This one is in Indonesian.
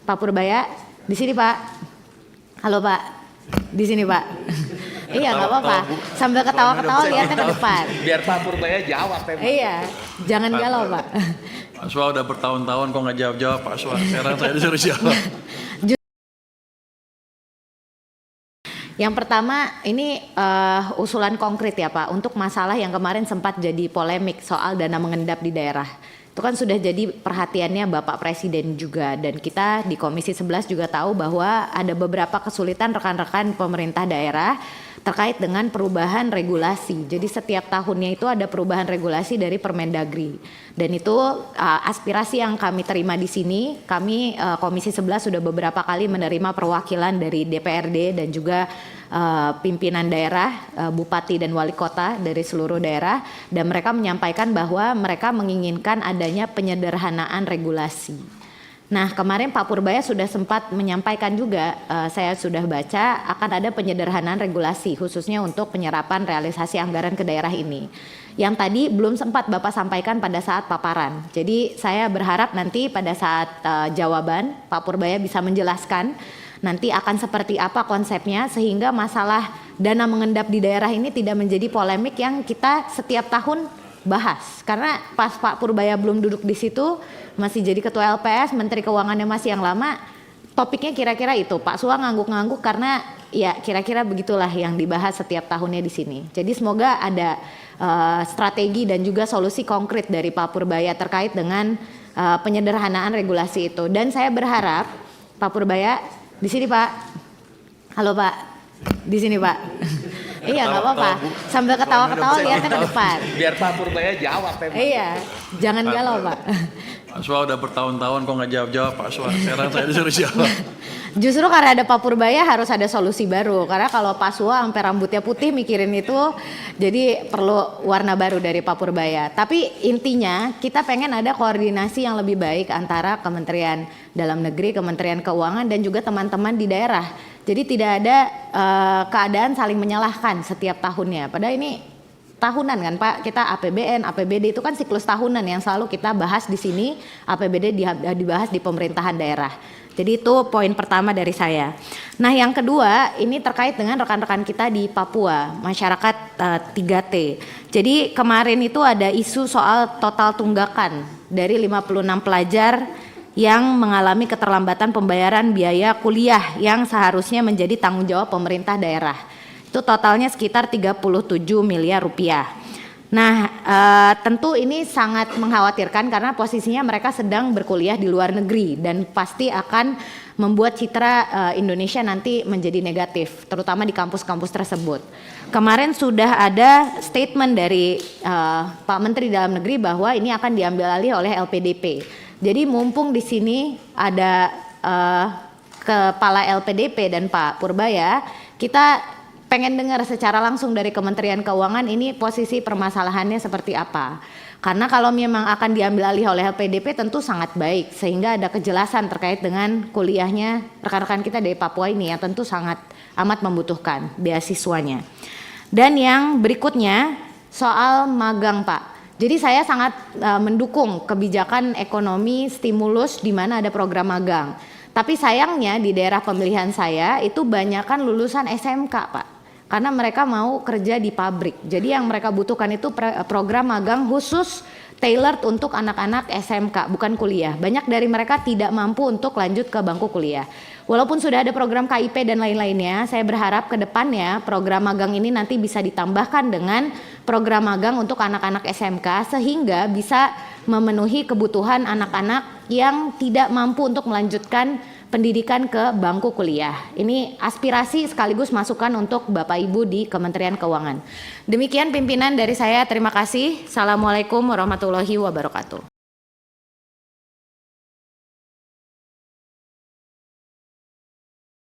Pak Purbaya, di sini Pak. Halo Pak, di sini Pak. Iya nggak apa-apa. Sambil ketawa-ketawa lihatnya ke depan. Biar Pak Purbaya jawab. Iya, jangan galau Pak. Pak Swa udah bertahun-tahun kok nggak jawab-jawab Pak Swa. Sekarang saya disuruh jawab. Yang pertama ini usulan konkret ya Pak untuk masalah yang kemarin sempat jadi polemik soal dana mengendap di daerah. Itu kan sudah jadi perhatiannya Bapak Presiden juga, dan kita di Komisi 11 juga tahu bahwa ada beberapa kesulitan rekan-rekan pemerintah daerah terkait dengan perubahan regulasi. Jadi setiap tahunnya itu ada perubahan regulasi dari Permendagri. Dan itu aspirasi yang kami terima di sini. Kami Komisi 11 sudah beberapa kali menerima perwakilan dari DPRD dan juga pimpinan daerah, bupati dan wali kota dari seluruh daerah, dan mereka menyampaikan bahwa mereka menginginkan adanya penyederhanaan regulasi. Nah, kemarin Pak Purbaya sudah sempat menyampaikan juga, saya sudah baca, akan ada penyederhanaan regulasi khususnya untuk penyerapan realisasi anggaran ke daerah ini. Yang tadi belum sempat Bapak sampaikan pada saat paparan. Jadi saya berharap nanti pada saat jawaban Pak Purbaya bisa menjelaskan nanti akan seperti apa konsepnya, sehingga masalah dana mengendap di daerah ini tidak menjadi polemik yang kita setiap tahun bahas. Karena pas Pak Purbaya belum duduk di situ, masih jadi ketua LPS, Menteri Keuangannya masih yang lama, topiknya kira-kira itu. Pak Swa ngangguk-ngangguk karena ya kira-kira begitulah yang dibahas setiap tahunnya di sini. Jadi semoga ada strategi dan juga solusi konkret dari Pak Purbaya terkait dengan penyederhanaan regulasi itu. Dan saya berharap Pak Purbaya, di sini Pak. Halo Pak, di sini Pak. Iya nggak apa-apa. Sambil ketawa-ketawa lihatnya ke depan. Biar Pak Purbaya jawab. Iya, jangan galau Pak. Pak Swa udah bertahun-tahun kok nggak jawab-jawab Pak Swa. Sekarang saya disuruh jawab. Justru karena ada Pak Purbaya harus ada solusi baru. Karena kalau Pak Swa sampai rambutnya putih mikirin itu, jadi perlu warna baru dari Pak Purbaya. Tapi intinya kita pengen ada koordinasi yang lebih baik antara Kementerian Dalam Negeri, Kementerian Keuangan, dan juga teman-teman di daerah. Jadi tidak ada keadaan saling menyalahkan setiap tahunnya. Padahal ini tahunan kan Pak, kita APBN, APBD itu kan siklus tahunan yang selalu kita bahas di sini, APBD dibahas di pemerintahan daerah. Jadi itu poin pertama dari saya. Nah yang kedua ini terkait dengan rekan-rekan kita di Papua, masyarakat 3T. Jadi kemarin itu ada isu soal total tunggakan dari 56 pelajar yang mengalami keterlambatan pembayaran biaya kuliah yang seharusnya menjadi tanggung jawab pemerintah daerah. Itu totalnya sekitar 37 miliar rupiah. Nah tentu ini sangat mengkhawatirkan karena posisinya mereka sedang berkuliah di luar negeri dan pasti akan membuat citra Indonesia nanti menjadi negatif, terutama di kampus-kampus tersebut. Kemarin sudah ada statement dari Pak Menteri Dalam Negeri bahwa ini akan diambil alih oleh LPDP. Jadi mumpung di sini ada Kepala LPDP dan Pak Purbaya, kita pengen dengar secara langsung dari Kementerian Keuangan ini posisi permasalahannya seperti apa. Karena kalau memang akan diambil alih oleh LPDP tentu sangat baik, sehingga ada kejelasan terkait dengan kuliahnya rekan-rekan kita dari Papua ini yang tentu sangat amat membutuhkan beasiswanya. Dan yang berikutnya soal magang Pak. Jadi saya sangat mendukung kebijakan ekonomi stimulus di mana ada program magang. Tapi sayangnya di daerah pemilihan saya itu banyakkan lulusan SMK Pak. Karena mereka mau kerja di pabrik. Jadi yang mereka butuhkan itu program magang khusus tailored untuk anak-anak SMK, bukan kuliah. Banyak dari mereka tidak mampu untuk lanjut ke bangku kuliah. Walaupun sudah ada program KIP dan lain-lainnya, saya berharap ke depannya program magang ini nanti bisa ditambahkan dengan program magang untuk anak-anak SMK sehingga bisa memenuhi kebutuhan anak-anak yang tidak mampu untuk melanjutkan pendidikan ke bangku kuliah. Ini aspirasi sekaligus masukan untuk Bapak Ibu di Kementerian Keuangan. Demikian pimpinan dari saya, terima kasih. Assalamualaikum warahmatullahi wabarakatuh.